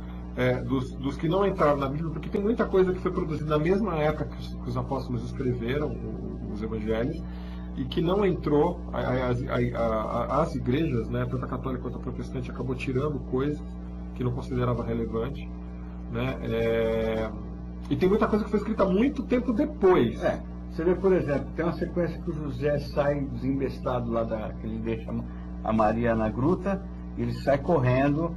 dos que não entraram na Bíblia, porque tem muita coisa que foi produzida na mesma época que os apóstolos escreveram, os evangelhos, e que não entrou, as igrejas, né, tanto a católica quanto a protestante, acabou tirando coisas que não considerava relevante, né, e tem muita coisa que foi escrita muito tempo depois. Você vê, por exemplo, tem uma sequência que o José sai desembestado lá que ele deixa a Maria na gruta, e ele sai correndo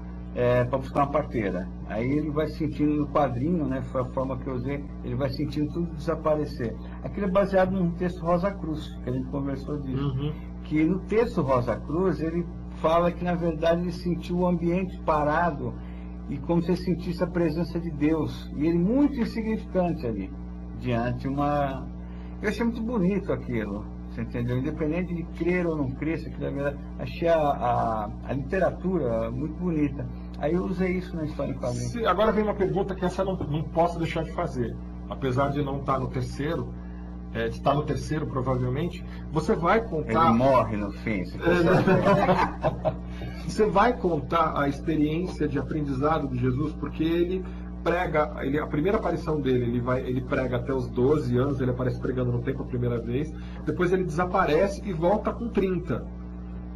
para buscar uma parteira. Aí ele vai sentindo no quadrinho, né, foi a forma que eu usei, ele vai sentindo tudo desaparecer. Aquilo é baseado num texto Rosa Cruz, que a gente conversou disso. Que no texto Rosa Cruz, ele fala que na verdade ele sentiu o ambiente parado e como se ele sentisse a presença de Deus. E ele muito insignificante ali, diante uma... Eu achei muito bonito aquilo, você entendeu? Independente de crer ou não crer, achei a literatura muito bonita. Aí eu usei isso na história em quadrinhos. Agora vem uma pergunta que essa eu não posso deixar de fazer. Apesar de não estar no terceiro, de estar no terceiro provavelmente, você vai contar... Ele morre no fim. Você vai contar a experiência de aprendizado de Jesus, porque ele prega, a primeira aparição dele, ele prega até os 12 anos, ele aparece pregando no templo a primeira vez, depois ele desaparece e volta com 30.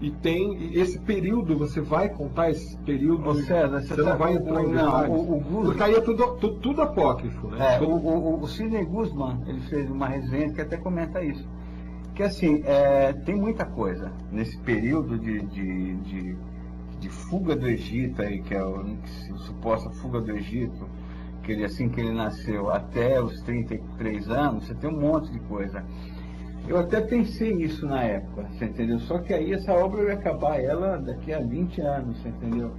E tem esse período, você vai contar esse período? César, você não vai entrar em detalhes? Porque aí é tudo apócrifo, né? O Sidney Guzman, ele fez uma resenha que até comenta isso. Que assim, tem muita coisa nesse período de fuga do Egito, aí, que é a suposta fuga do Egito, que ele, assim que ele nasceu até os 33 anos, você tem um monte de coisa. Eu até pensei nisso na época, você entendeu? Só que aí essa obra ia acabar ela daqui a 20 anos, você entendeu?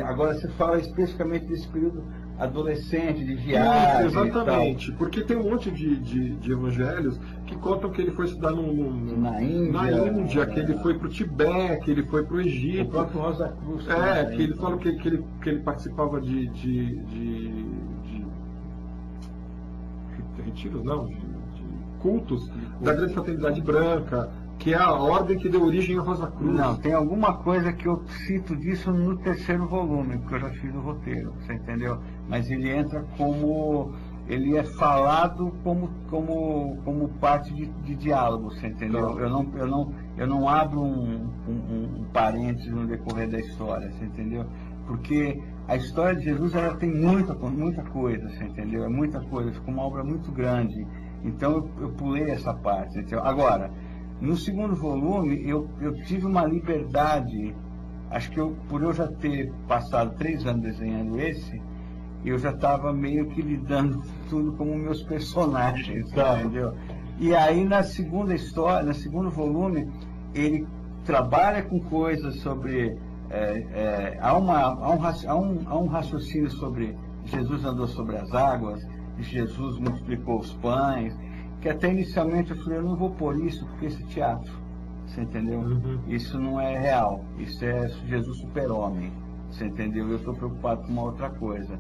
Agora você fala especificamente desse período adolescente, de viagem. Exatamente, porque tem um monte de evangelhos que contam que ele foi estudar na Índia, que ele foi para o Tibete, que ele foi para o Egito. O próprio Rosa Cruz. Que ele falou que ele participava de retiros, não, de cultos da Grande Fraternidade Branca, que é a ordem que deu origem à Rosa Cruz. Não, tem alguma coisa que eu cito disso no terceiro volume, porque eu já fiz o roteiro, você entendeu? Mas ele entra como... ele é falado como parte de diálogo, você entendeu? Eu não abro um parênteses no decorrer da história, você entendeu? Porque a história de Jesus, ela tem muita coisa, você entendeu? É muita coisa, ficou uma obra muito grande. Então eu pulei essa parte, entendeu? Agora, no segundo volume, eu tive uma liberdade, acho que por eu já ter passado 3 anos desenhando esse, eu já estava meio que lidando tudo como meus personagens, entendeu? E aí na segunda história, no segundo volume, ele trabalha com coisas sobre... há um raciocínio sobre Jesus andou sobre as águas, Jesus multiplicou os pães, que até inicialmente eu falei, eu não vou pôr isso porque esse teatro, você entendeu? Isso não é real, isso é Jesus super-homem, você entendeu? Eu estou preocupado com uma outra coisa.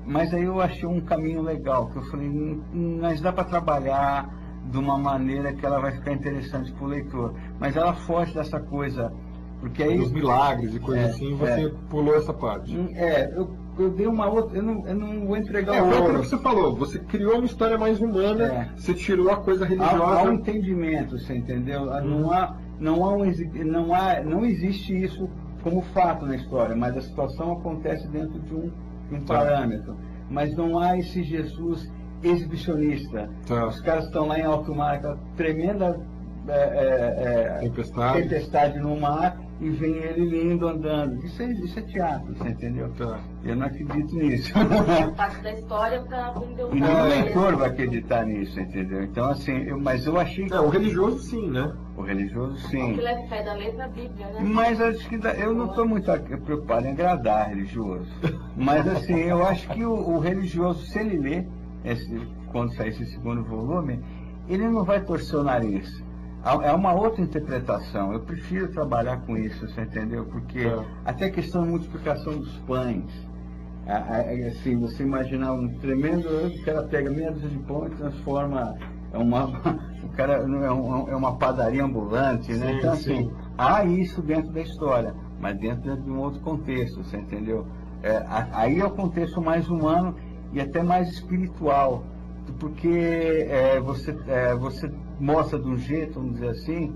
Mas aí eu achei um caminho legal, que eu falei, mas dá para trabalhar de uma maneira que ela vai ficar interessante para o leitor, mas ela foge dessa coisa, porque aí... Os milagres e coisas assim, você pulou essa parte. eu dei uma outra, eu não vou entregar Foi o aquilo ouro. que você falou, você criou uma história mais humana, você tirou a coisa Há religiosa. um entendimento, você entendeu? Não existe isso como fato na história, mas a situação acontece dentro de um parâmetro. Mas não há esse Jesus exibicionista. Tá. Os caras estão lá em alto mar, aquela tremenda tempestade no mar, e vem ele lindo andando. Isso é teatro, você entendeu? Tá. Eu não acredito nisso. Parte da história para aprender o Nenhum leitor vai acreditar nisso, entendeu? Então, assim, mas eu achei que... O religioso sim, né? O religioso, O sim. que leva fé da letra, a Bíblia, né? Mas acho que eu não estou muito preocupado em agradar religioso. Mas, assim, eu acho que o religioso, se ele ler, quando sair esse segundo volume, ele não vai torcer o nariz. É uma outra interpretação. Eu prefiro trabalhar com isso, você entendeu? Porque até a questão de multiplicação dos pães. Assim, você imaginar um tremendo... O cara pega meia dúzia de pão e transforma... O cara é uma padaria ambulante, né? Sim, então, assim, sim. há isso dentro da história, mas dentro de um outro contexto, você entendeu? Aí é o contexto mais humano e até mais espiritual, porque você mostra de um jeito, vamos dizer assim,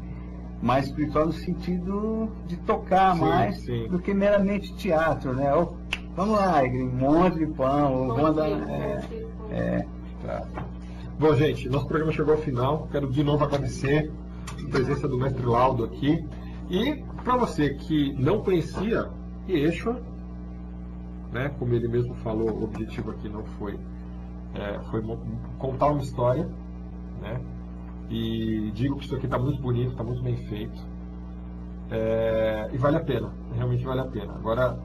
mais espiritual no sentido de tocar mais do que meramente teatro, né? Vamos lá, um monte de pão, vamos andar... Tá. Bom, gente, nosso programa chegou ao final. Quero de novo agradecer a presença do mestre Laudo aqui. E para você que não conhecia Yeshua, né, como ele mesmo falou, o objetivo aqui não foi contar uma história, né? E digo que isso aqui está muito bonito, está muito bem feito. E vale a pena, realmente vale a pena. Agora,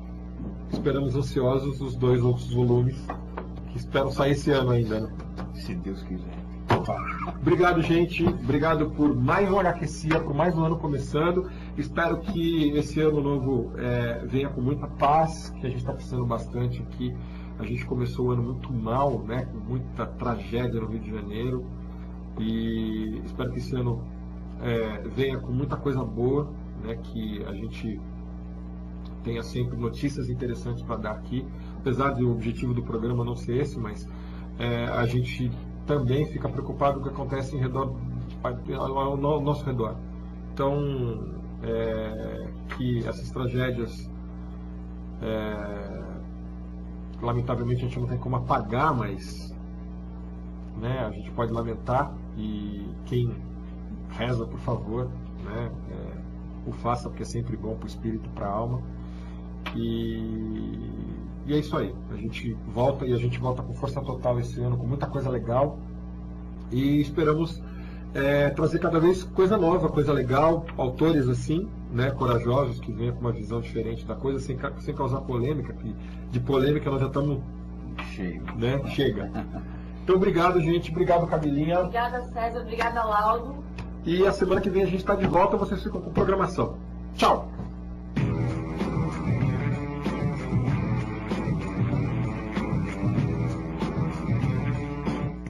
esperamos ansiosos os 2 outros volumes, que esperam sair esse ano ainda, né? Se Deus quiser. Obrigado, gente. Obrigado por mais um HQcia, por mais um ano começando. Espero que esse ano novo venha com muita paz, que a gente está precisando bastante aqui. A gente começou o ano muito mal, né? Com muita tragédia no Rio de Janeiro. E espero que esse ano venha com muita coisa boa, né? Que a gente tenha sempre notícias interessantes para dar aqui. Apesar do objetivo do programa não ser esse, mas a gente também fica preocupado com o que acontece ao nosso redor. Então, que essas tragédias, lamentavelmente a gente não tem como apagar, mas né, a gente pode lamentar, e quem reza, por favor, né, o faça, porque é sempre bom para o espírito, para a alma. E é isso aí, a gente volta com força total esse ano, com muita coisa legal, e esperamos trazer cada vez coisa nova, coisa legal, autores assim, né, corajosos, que venham com uma visão diferente da coisa, sem causar polêmica, que de polêmica nós já estamos cheios, né? Chega. Então obrigado, gente, obrigado, Camilinha. Obrigada, César, obrigada, Laudo. E a semana que vem a gente está de volta, vocês ficam com programação. Tchau!